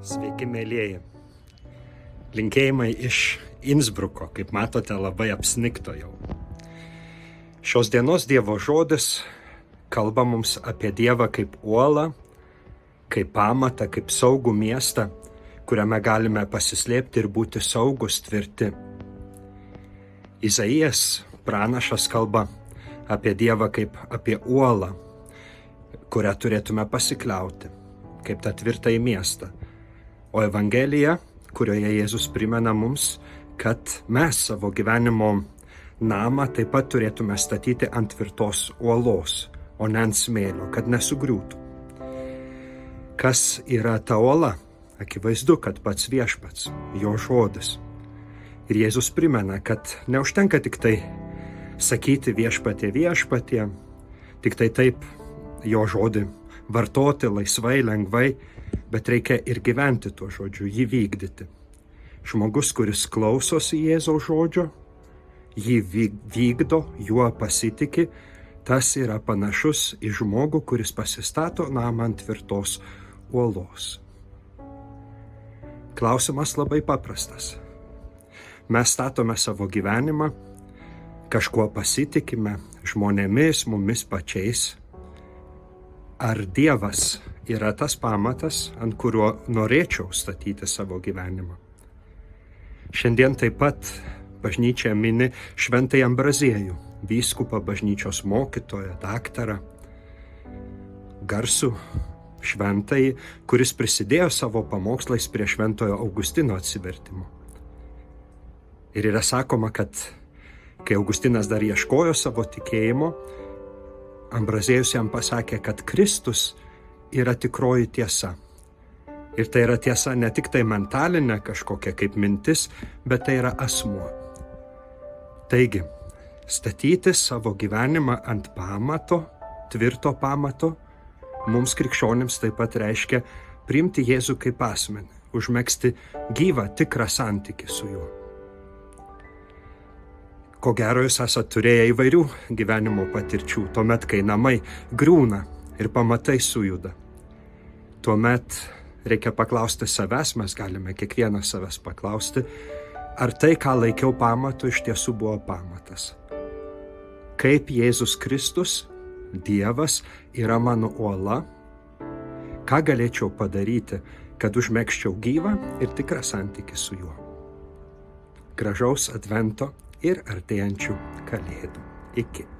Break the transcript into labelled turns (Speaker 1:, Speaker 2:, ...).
Speaker 1: Sveiki, mėlyjeji. Linkėjimai iš Innsbruko, kaip matote, labai apsnigto jau. Šios dienos Dievo žodis kalba mums apie Dievą kaip uolą, kaip pamatą, kaip saugų miestą, kuriame galime pasislėpti ir būti saugus, tvirti. Izaijas, pranašas, kalba apie Dievą kaip apie uolą, kurią turėtume pasikliauti, kaip tą tvirtąjį miestą. O Evangelija, kurioje Jėzus primena mums, kad mes savo gyvenimo namą taip pat turėtume statyti ant tvirtos uolos, o ne ant smėlio, kad nesugriūtų. Kas yra ta uola? Akivaizdu, kad pats viešpats, jo žodis. Ir Jėzus primena, kad neužtenka tik tai sakyti viešpatie, viešpatie, tik tai taip jo žodį vartoti laisvai, lengvai, bet reikia ir gyventi tuo žodžiu, jį vykdyti. Žmogus, kuris klausosi Jėzaus žodžio, jį vykdo, juo pasitiki, tas yra panašus į žmogų, kuris pasistato namą ant tvirtos uolos. Klausimas labai paprastas. Mes statome savo gyvenimą, kažkuo pasitikime, žmonėmis, mumis pačiais. Ar Dievas yra tas pamatas, ant kurio norėčiau statyti savo gyvenimą? Šiandien taip pat bažnyčia mini šventąjį Ambraziejų, vyskupą, bažnyčios mokytoją, daktarą, garsų šventąjį, kuris prisidėjo savo pamokslais prie šventojo Augustino atsivertimo. Ir yra sakoma, kad kai Augustinas dar ieškojo savo tikėjimo, Ambraziejus jam pasakė, kad Kristus yra tikroji tiesa. Ir tai yra tiesa ne tik tai mentalinė kažkokia kaip mintis, bet tai yra asmuo. Taigi, statyti savo gyvenimą ant pamato, tvirto pamato, mums krikščionims taip pat reiškia priimti Jėzų kaip asmenį, užmegzti gyvą, tikrą santykį su juo. Ko gero, jūs esate turėję įvairių gyvenimo patirčių, tuomet, kai namai griūna ir pamatai sujuda. Tuomet reikia paklausti savęs, mes galime kiekvienas savęs paklausti, ar tai, ką laikiau pamatu, iš tiesų buvo pamatas. Kaip Jėzus Kristus, Dievas, yra mano uola, ką galėčiau padaryti, kad užmegzčiau gyvą ir tikrą santykį su juo. Gražaus Advento ir artėjančių Kalėdų. Iki.